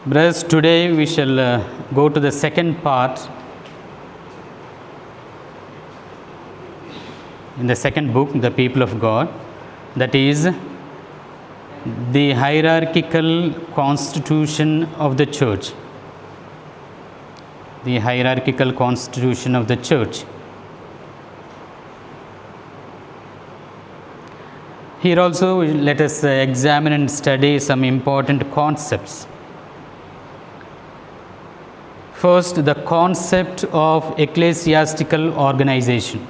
Brothers, today we shall go to the second part in the second book, The People of God, that is the hierarchical constitution of the church. The hierarchical constitution of the church. Here also let us examine and study some important concepts. First, the concept of ecclesiastical organization.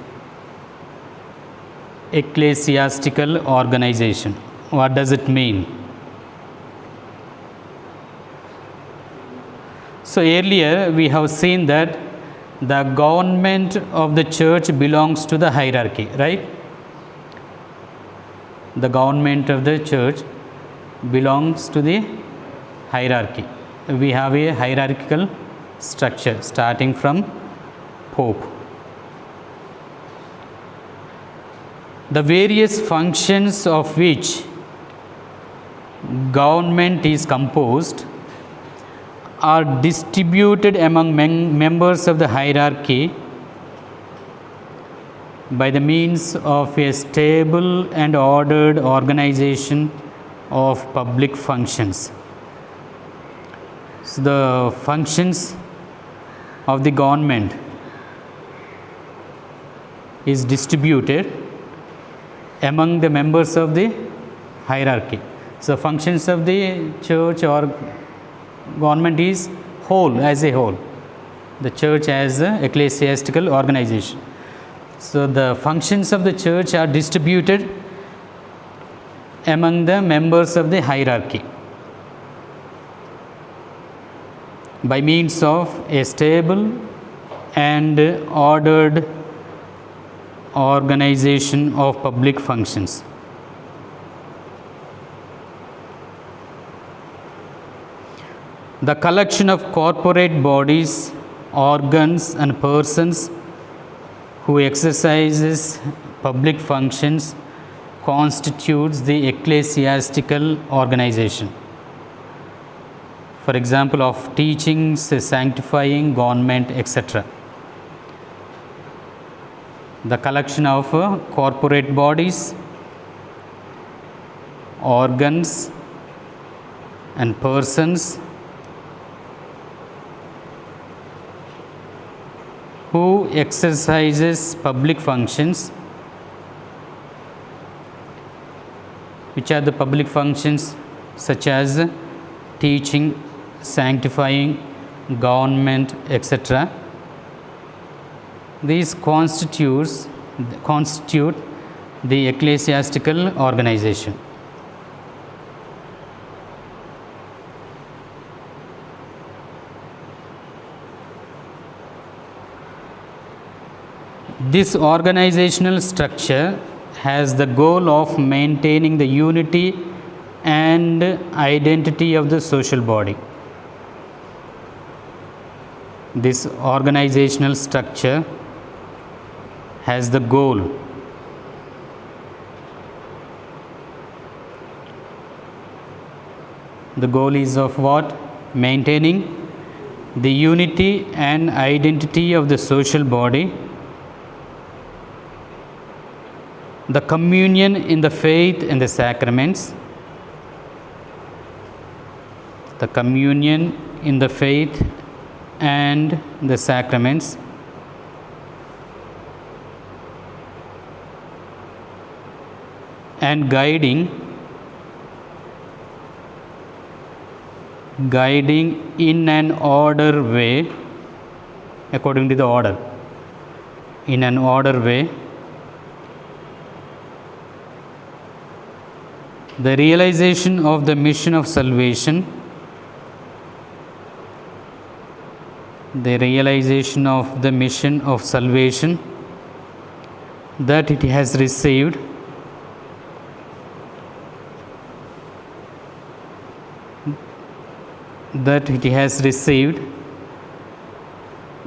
Ecclesiastical organization. What does it mean? So earlier we have seen that the government of the church belongs to the hierarchy, right? The government of the church belongs to the hierarchy. We have a hierarchical structure starting from Pope. The various functions of which government is composed are distributed among members of the hierarchy by the means of a stable and ordered organization of public functions. So the functions of the government is distributed among the members of the hierarchy. So functions of the church or government is whole, as a whole. The church as an ecclesiastical organization. So the functions of the church are distributed among the members of the hierarchy by means of a stable and ordered organization of public functions. The collection of corporate bodies, organs and persons who exercises public functions constitutes the ecclesiastical organization. For example, of teachings, sanctifying, government, etc. The collection of corporate bodies, organs and persons who exercises public functions. Which are the public functions? Such as teaching, sanctifying, government, etc. These constitute the ecclesiastical organization. This organizational structure has the goal of maintaining the unity and identity of the social body. This organizational structure has the goal is of what? Maintaining the unity and identity of the social body, the communion in the faith and the sacraments, the communion in the faith and the sacraments, and guiding in an order way, according to the order, in an order way, the realization of the mission of salvation, that it has received,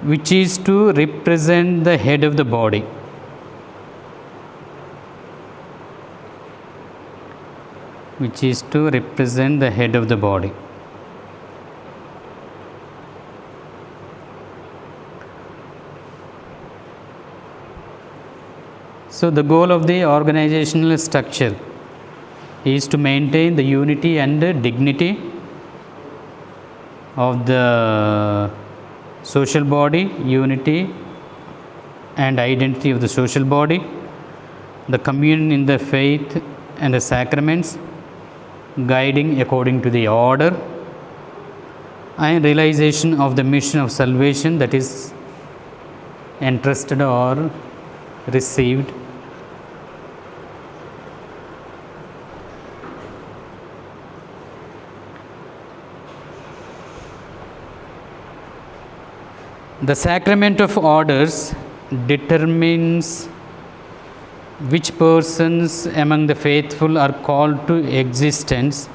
which is to represent the head of the body. which is to represent the head of the body. So, the goal of the organizational structure is to maintain the unity and dignity of the social body, unity and identity of the social body, the communion in the faith and the sacraments, guiding according to the order, and realization of the mission of salvation that is entrusted or received. The sacrament of orders determines which persons among the faithful are called to existence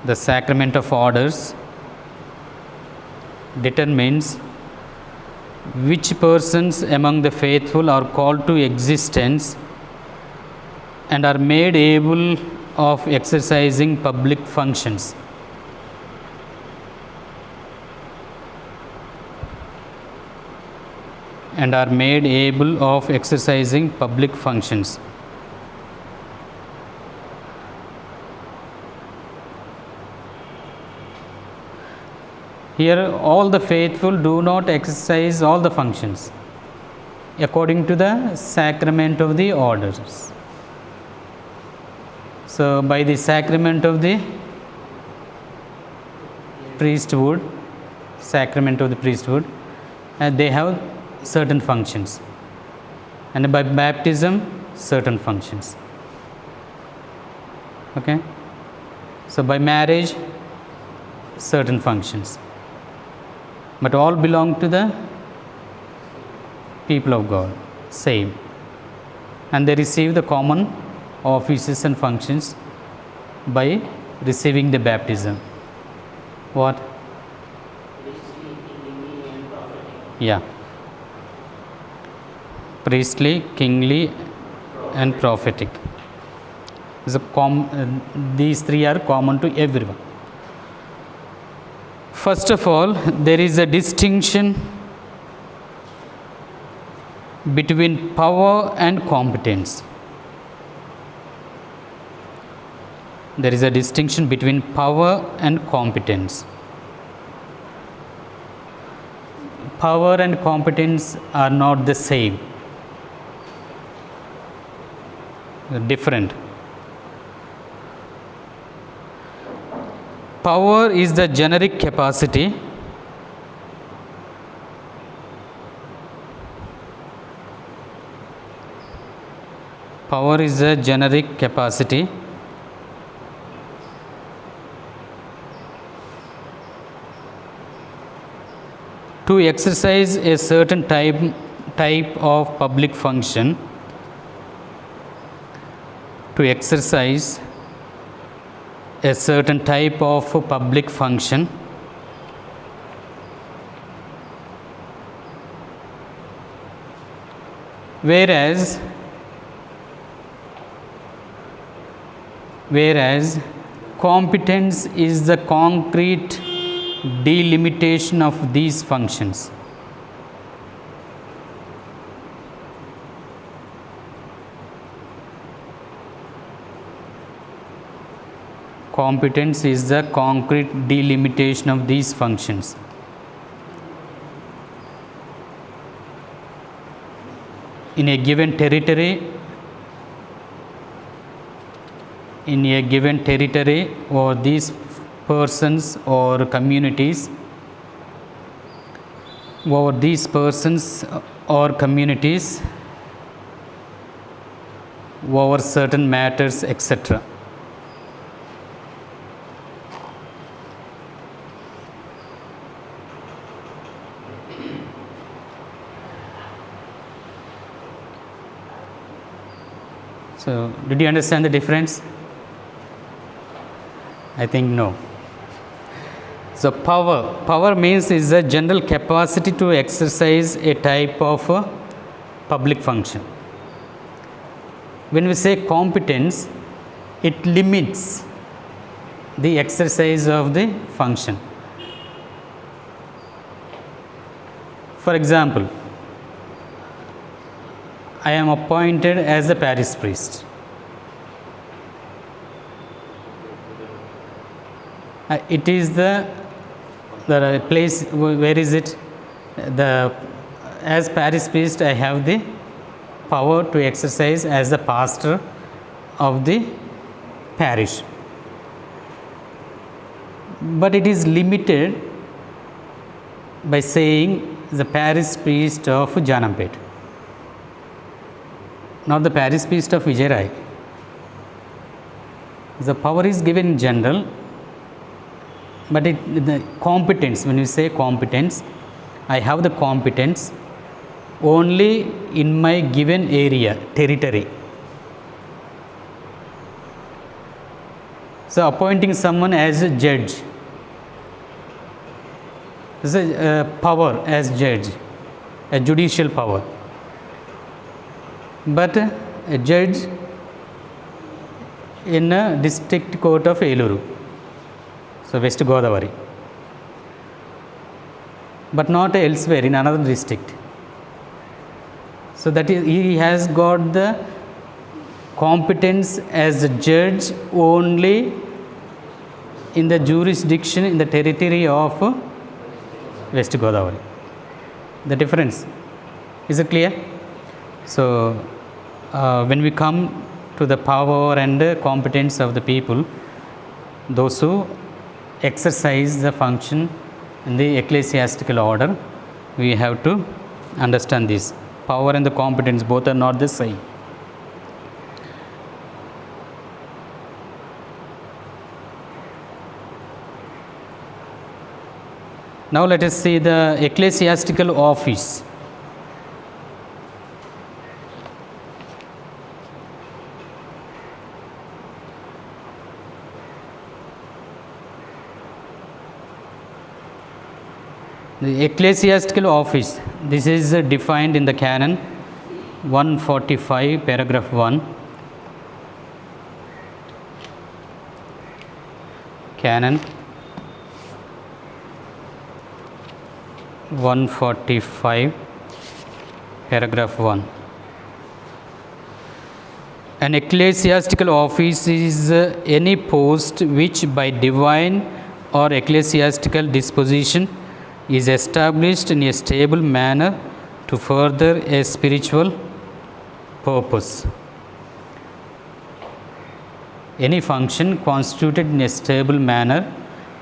the sacrament of orders determines which persons among the faithful are called to existence and are made able of exercising public functions. And are made able of exercising public functions. Here, all the faithful do not exercise all the functions according to the sacrament of the orders. So, by the sacrament of the priesthood, they have certain functions, and by baptism, certain functions. Okay? So, by marriage, certain functions. But all belong to the people of God, same. And they receive the common offices and functions by receiving the baptism. What? Yeah. Priestly, kingly, and prophetic. These three are common to everyone. First of all, there is a distinction between power and competence. There is a distinction between power and competence. Power and competence are not the same, different. Power is the generic capacity to exercise a certain type of public function, whereas competence is the concrete delimitation of these functions. Competence is the concrete delimitation of these functions. In a given territory, or these persons or communities, over certain matters, etc. So, did you understand the difference? I think no. So, power means is the general capacity to exercise a type of public function. When we say competence, it limits the exercise of the function. For example, I am appointed as a parish priest. It is the place, where is it? As parish priest, I have the power to exercise as the pastor of the parish. But it is limited by saying the parish priest of Janampet, not the parish priest of Vijayrai. The power is given in general, but the competence, when you say competence, I have the competence only in my given area, territory. So, appointing someone as a judge, this is a power as judge, a judicial power. But a judge in a district court of Eluru, so West Godavari, but not elsewhere in another district. So that is, he has got the competence as a judge only in the jurisdiction, in the territory of West Godavari. The difference, is it clear? So when we come to the power and competence of the people, those who exercise the function in the ecclesiastical order, we have to understand this. Power and the competence both are not the same. Now let us see the ecclesiastical office. The ecclesiastical office, this is defined in the canon 145, paragraph 1. Canon 145, paragraph 1. An ecclesiastical office is any post which by divine or ecclesiastical disposition is established in a stable manner to further a spiritual purpose. Any function constituted in a stable manner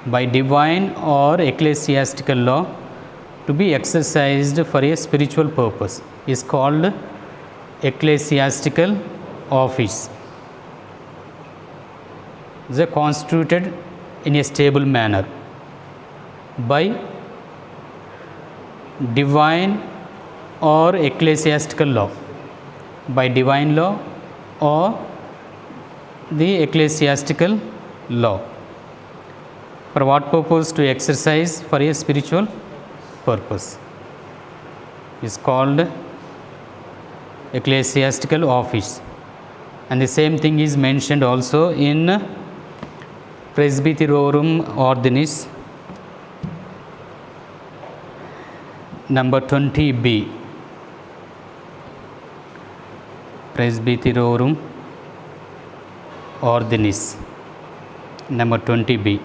by divine or ecclesiastical law to be exercised for a spiritual purpose is called ecclesiastical office. They are constituted in a stable manner by divine or ecclesiastical law, by divine law or the ecclesiastical law. For what purpose? To exercise for a spiritual purpose is called ecclesiastical office. And the same thing is mentioned also in Presbyterorum Ordinis number 20b. Presbyterorum Ordinis number 20b.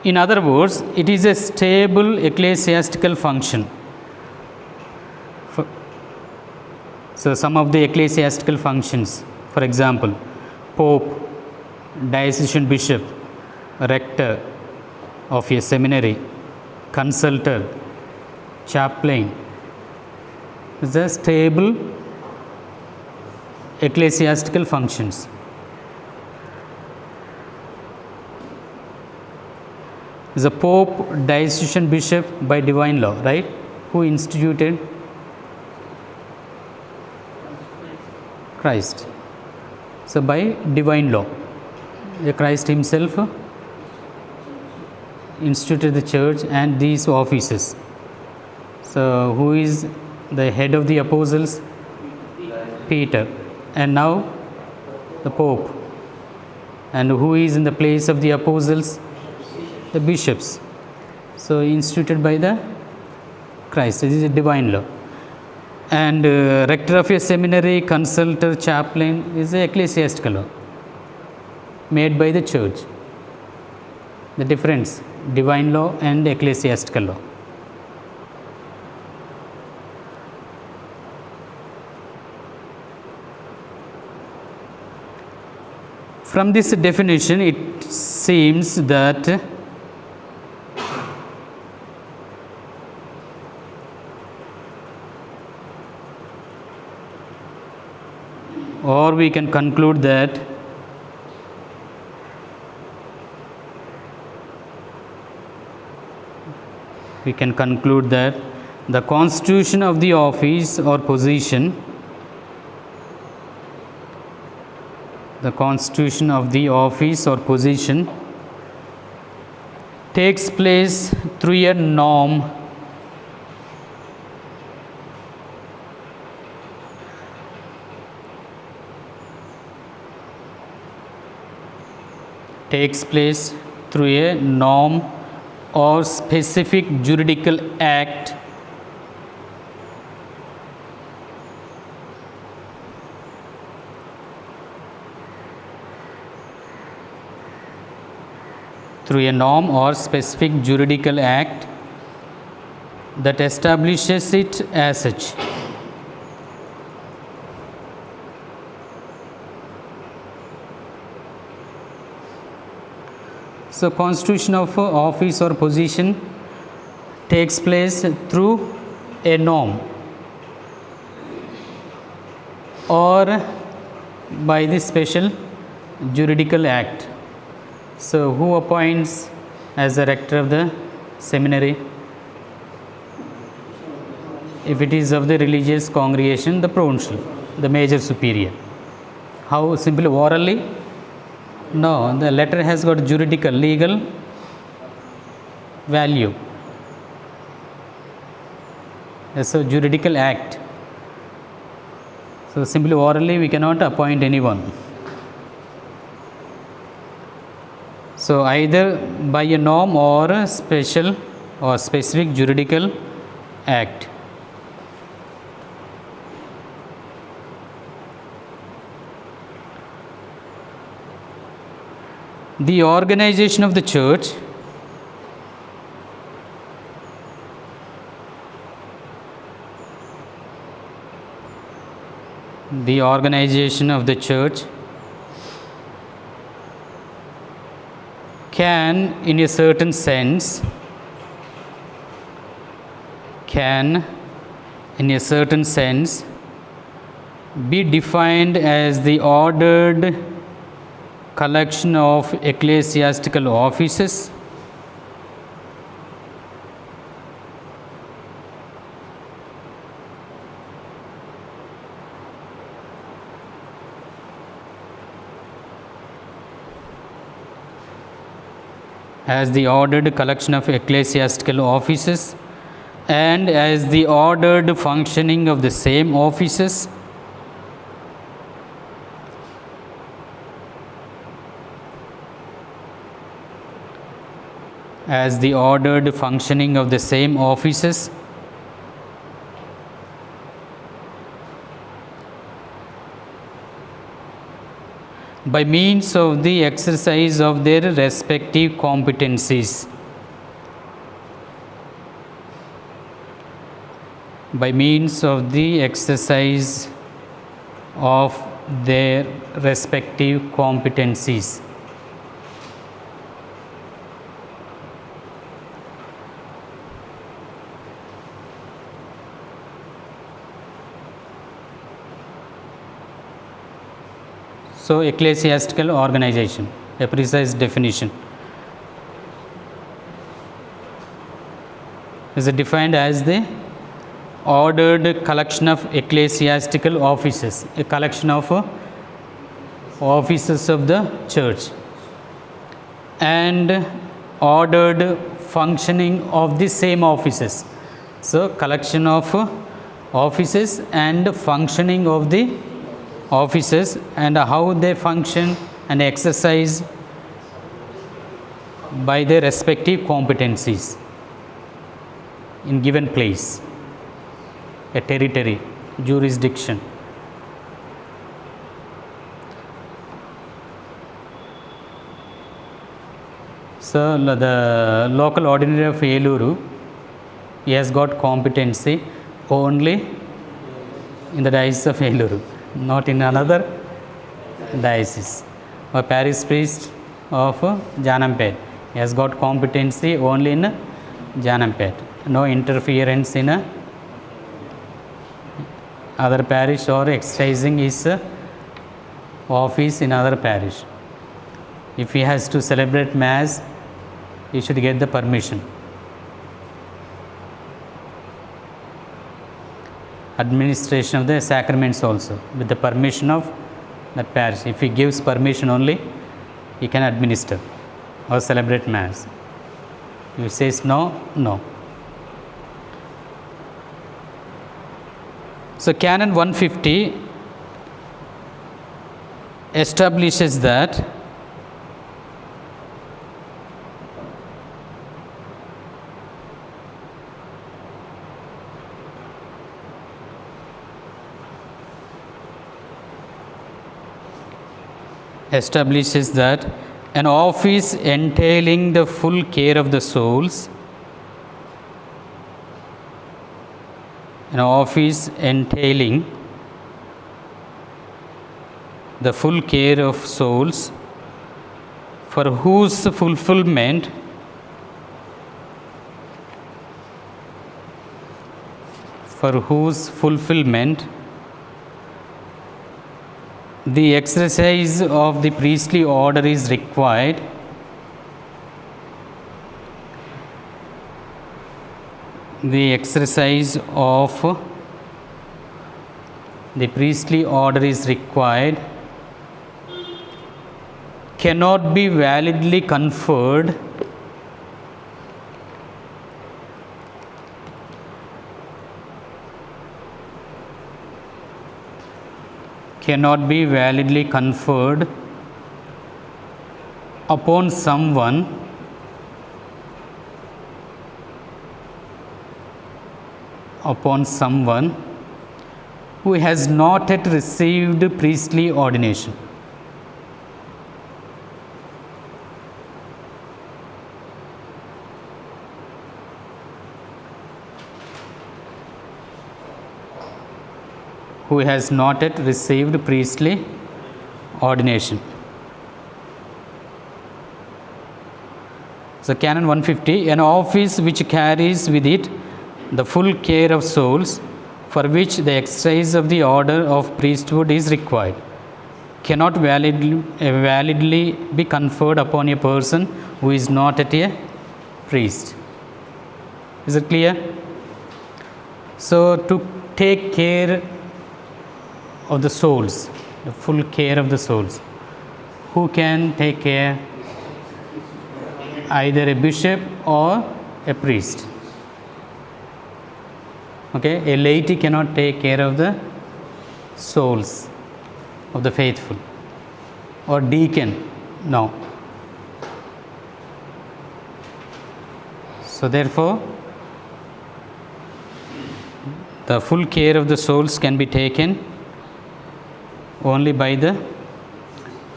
In other words, it is a stable ecclesiastical function. So some of the ecclesiastical functions, for example, Pope, diocesan bishop, rector of a seminary, consultor, chaplain, is a stable ecclesiastical functions. The Pope, diocesan bishop by divine law, right? Who instituted? Christ. So by divine law, Christ himself instituted the church and these offices. So who is the head of the apostles? Peter. And now the Pope. And who is in the place of the apostles? The bishops. So instituted by the Christ. This is a divine law. And rector of a seminary, consultor, chaplain is a ecclesiastical law made by the church. The difference, divine law and ecclesiastical law. From this definition, it seems that or we can conclude that the constitution of the office or position takes place through a norm or specific juridical act that establishes it as such. So, constitution of office or position takes place through a norm or by the special juridical act. So, who appoints as the rector of the seminary? If it is of the religious congregation, the provincial, the major superior. How? Simply orally? No, the letter has got juridical, legal value. So, juridical act. So, simply orally we cannot appoint anyone. So, either by a norm or a special or specific juridical act. The organization of the church can in a certain sense be defined as the ordered collection of ecclesiastical offices and as the ordered functioning of the same offices by means of the exercise of their respective competencies. By means of the exercise of their respective competencies. So, ecclesiastical organization, a precise definition, is defined as the ordered collection of ecclesiastical offices, a collection of offices of the church, and ordered functioning of the same offices. So, collection of offices and functioning of the offices and how they function and exercise by their respective competencies. in given place, a territory, jurisdiction. So the local ordinary of Eluru, he has got competency only in the diocese of Eluru, not in another diocese. Or parish priest of Janampet, he has got competency only in Janampet. No interference in other parish or exercising his office in other parish. If he has to celebrate mass, he should get the permission. Administration of the sacraments also with the permission of that parish. If he gives permission only, he can administer or celebrate mass. If he says no, no. So Canon 150 establishes that an office entailing the full care of the souls, an office entailing the full care of souls, for whose fulfillment the exercise of the priestly order is required, the exercise of the priestly order is required, cannot be validly conferred upon someone who has not yet received priestly ordination. Who has not yet received priestly ordination. So Canon 150, an office which carries with it the full care of souls, for which the exercise of the order of priesthood is required, cannot validly be conferred upon a person who is not yet a priest. Is it clear? So to take care of the souls, the full care of the souls, who can take care? Either a bishop or a priest. Okay, a laity cannot take care of the souls of the faithful, or deacon, no. So therefore, the full care of the souls can be taken only by the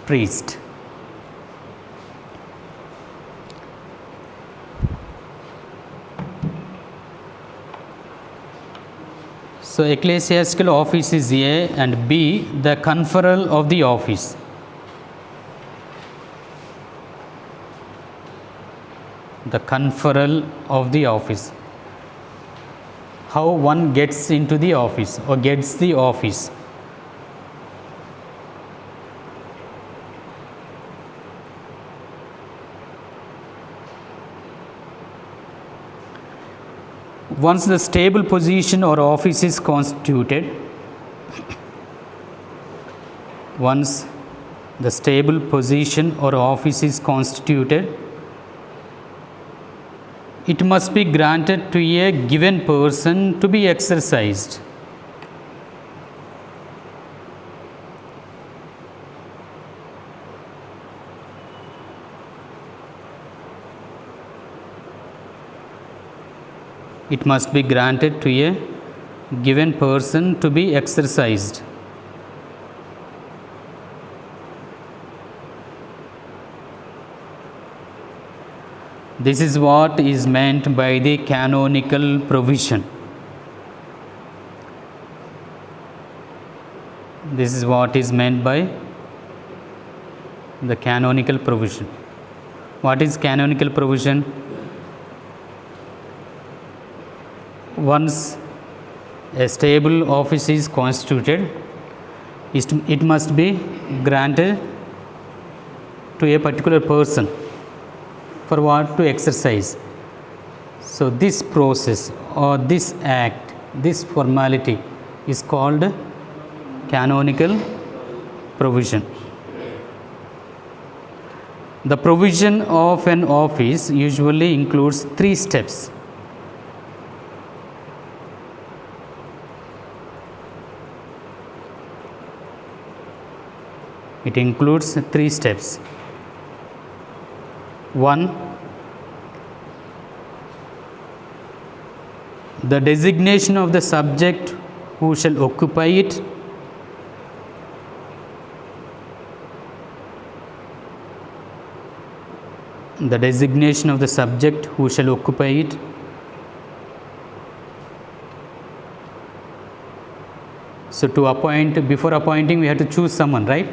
priest. So ecclesiastical office is A, and B, the conferral of the office. The conferral of the office. How one gets into the office or gets the office. Once the stable position or office is constituted, once the stable position or office is constituted, it must be granted to a given person to be exercised. it must be granted to a given person to be exercised. This is what is meant by the canonical provision. This is what is meant by the canonical provision. What is canonical provision? Once a stable office is constituted, it must be granted to a particular person. For what? To exercise. So this process or this act, this formality is called canonical provision. The provision of an office usually includes 3 steps. It includes 3 steps. 1. The designation of the subject who shall occupy it. The designation of the subject who shall occupy it. So to appoint, before appointing, we have to choose someone, right?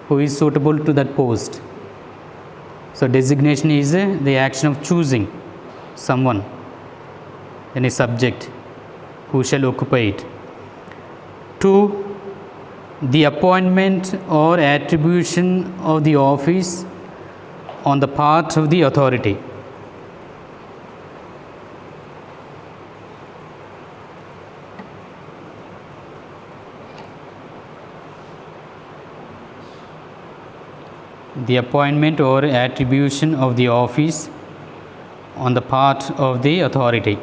Who is suitable to that post. So designation is the action of choosing someone, any subject who shall occupy it. 2. The appointment or attribution of the office on the part of the authority. The appointment or attribution of the office on the part of the authority,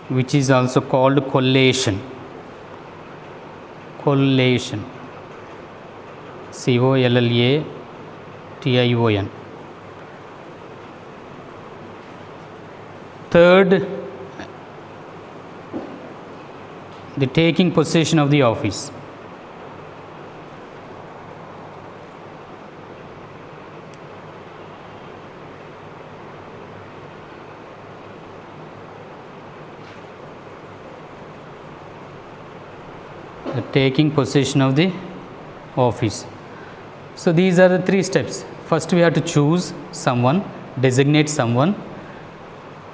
which is also called collation. Collation. COLLATION. Third, the taking possession of the office. The taking possession of the office. So these are the 3 steps. First we have to choose someone, designate someone.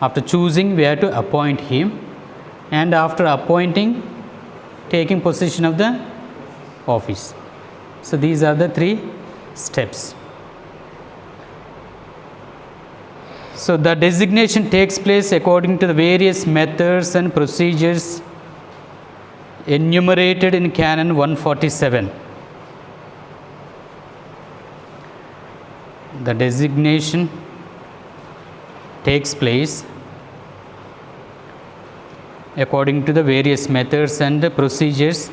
After choosing, we have to appoint him, and after appointing, taking possession of the office. So these are the 3 steps. So the designation takes place according to the various methods and procedures enumerated in Canon 147. The designation takes place according to the various methods and procedures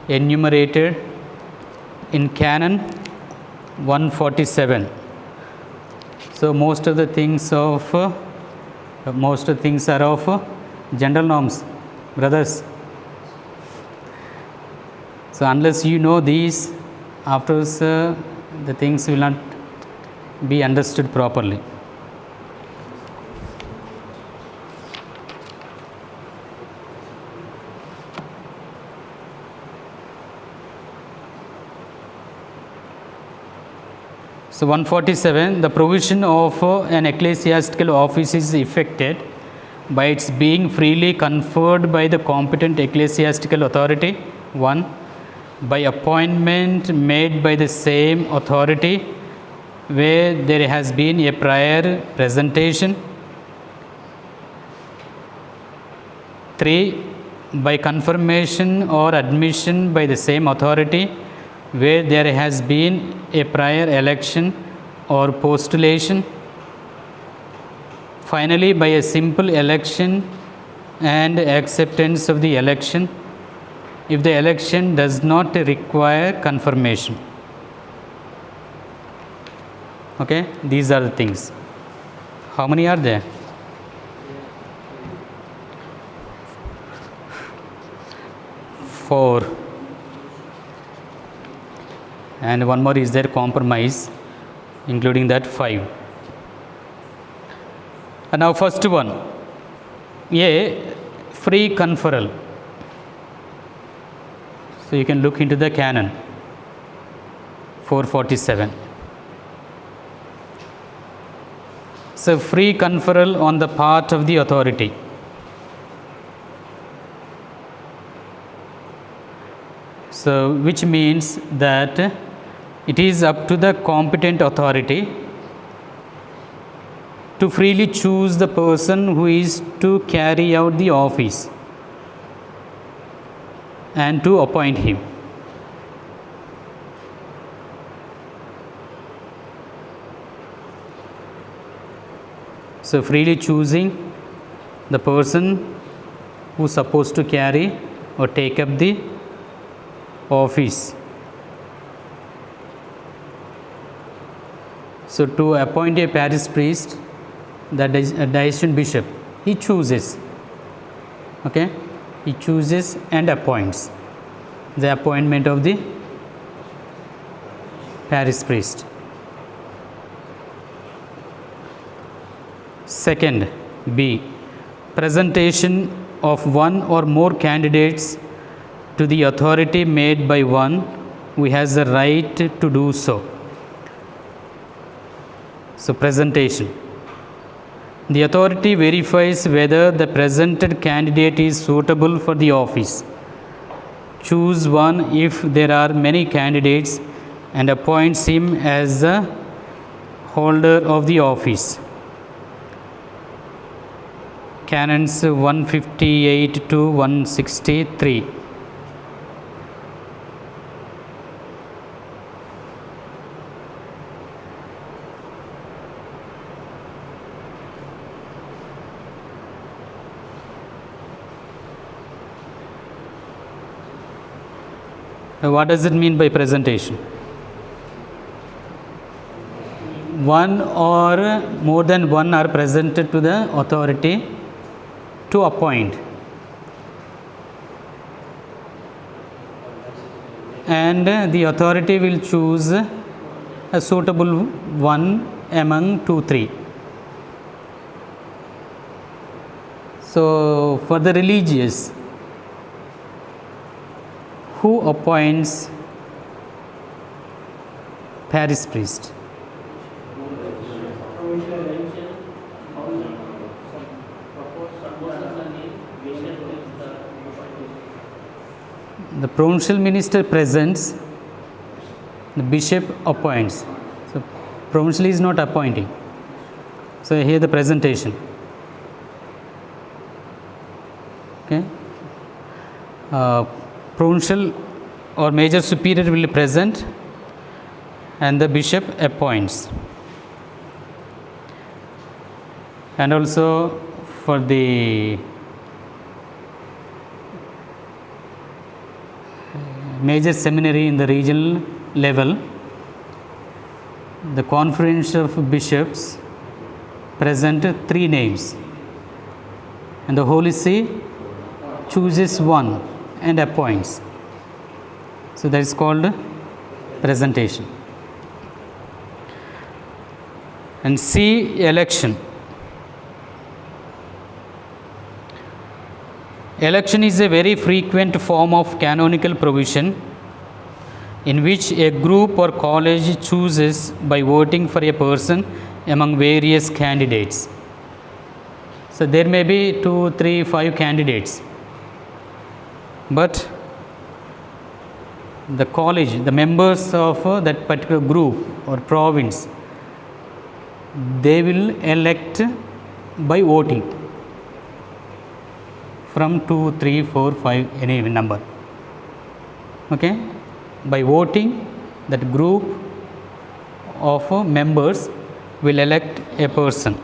enumerated in Canon 147. So most of the things are of general norms, brothers. So unless you know these, afterwards the things will not be understood properly. So 147, the provision of an ecclesiastical office is effected by its being freely conferred by the competent ecclesiastical authority. 1. By appointment made by the same authority where there has been a prior presentation. 3. By confirmation or admission by the same authority where there has been a prior election or postulation. Finally, by a simple election and acceptance of the election if the election does not require confirmation. Okay, these are the things. How many are there? Four. And one more is there, compromise, including that 5. And now first one, a free conferral. So you can look into the canon 447. So free conferral on the part of the authority. So which means that it is up to the competent authority to freely choose the person who is to carry out the office and to appoint him. So freely choosing the person who is supposed to carry or take up the office. So to appoint a parish priest, the diocesan bishop, he chooses. Okay, he chooses and appoints. The appointment of the parish priest. Second, B, presentation of one or more candidates to the authority made by one who has the right to do so. So presentation. The authority verifies whether the presented candidate is suitable for the office. Choose one if there are many candidates and appoints him as the holder of the office. Canons 158 to 163. What does it mean by presentation? One or more than one are presented to the authority to appoint, and the authority will choose a suitable one among 2, 3. So for the religious, who appoints parish priest? The provincial minister presents, the bishop appoints. So provincial is not appointing. So here the presentation. Okay. Provincial or major superior will present and the bishop appoints. And also for the major seminary in the regional level, the conference of bishops present 3 names and the Holy See chooses one and appoints. So that is called presentation. And C, election. Election is a very frequent form of canonical provision in which a group or college chooses by voting for a person among various candidates. So there may be 2, 3, 5 candidates, but the college, the members of that particular group or province, they will elect by voting from 2, 3, 4, 5, any number. Okay, by voting, that group of members will elect a person.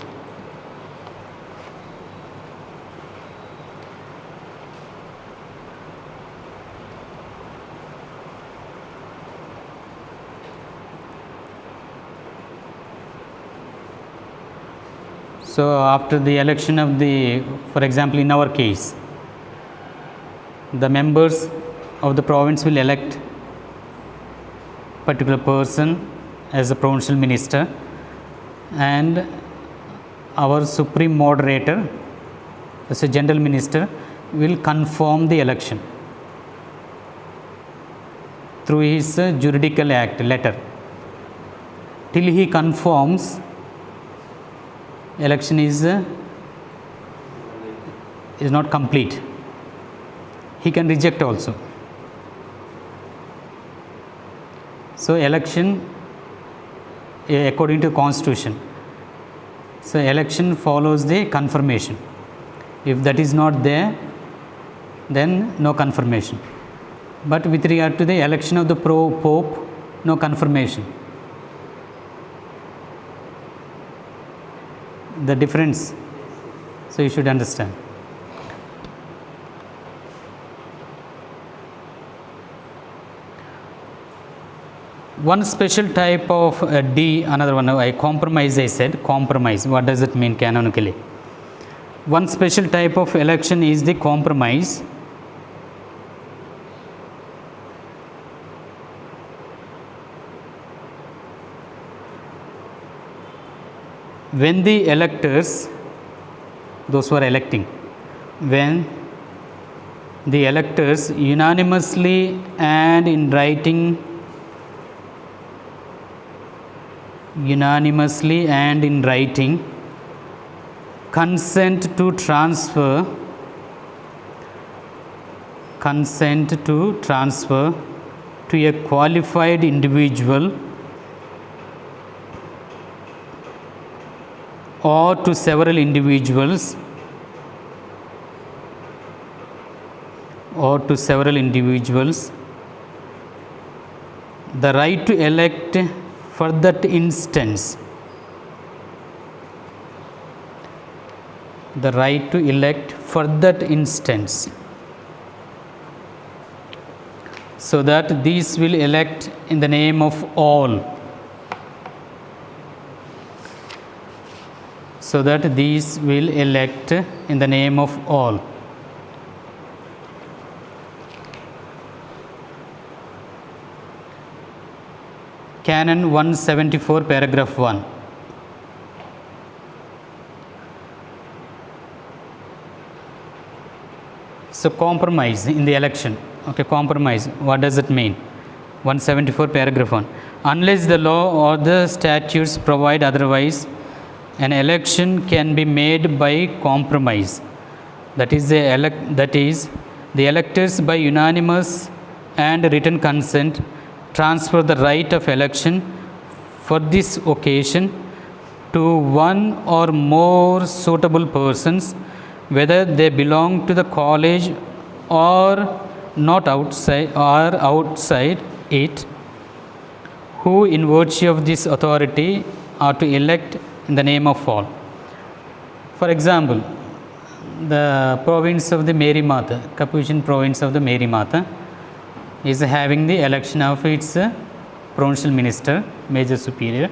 So after the election of the, for example in our case, the members of the province will elect particular person as a provincial minister, and our supreme moderator as a general minister will confirm the election through his juridical act letter. Till he confirms, election is not complete. He can reject also. So election according to constitution, so election follows the confirmation. If that is not there, then no confirmation. But with regard to the election of the Pope, no confirmation. The difference, so you should understand. One special type of D, another one, I compromise, I said compromise. What does it mean canonically? One special type of election is the compromise. When the electors, those who are electing, when the electors unanimously and in writing consent to transfer to a qualified individual or to several individuals the right to elect for that instance, so that these will elect in the name of all. Canon 174, paragraph 1. So compromise in the election. Okay, compromise, what does it mean? 174, paragraph 1. Unless the law or the statutes provide otherwise, an election can be made by compromise. That is, the electors by unanimous and written consent transfer the right of election for this occasion to one or more suitable persons, whether they belong to the college or not outside it, who in virtue of this authority are to elect in the name of all. For example, the province of the Mary Mata, Capuchin province of the Mary Mata, is having the election of its provincial minister, major superior.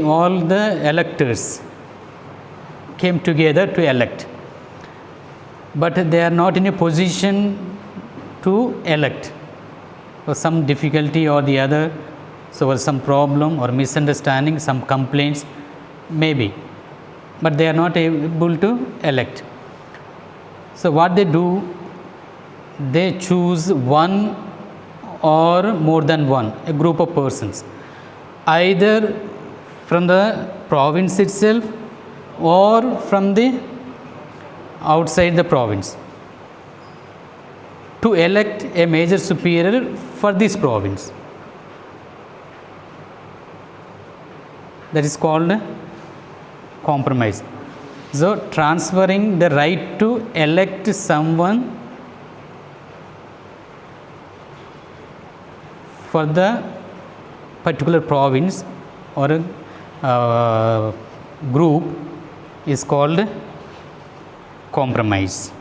All the electors came together to elect, but they are not in a position to elect for some difficulty or the other. So some problem or misunderstanding, some complaints maybe, but they are not able to elect. So what they do, they choose one or more than one, a group of persons, either from the province itself or from the outside the province, to elect a major superior for this province. That is called compromise. So transferring the right to elect someone for the particular province or a group is called compromise.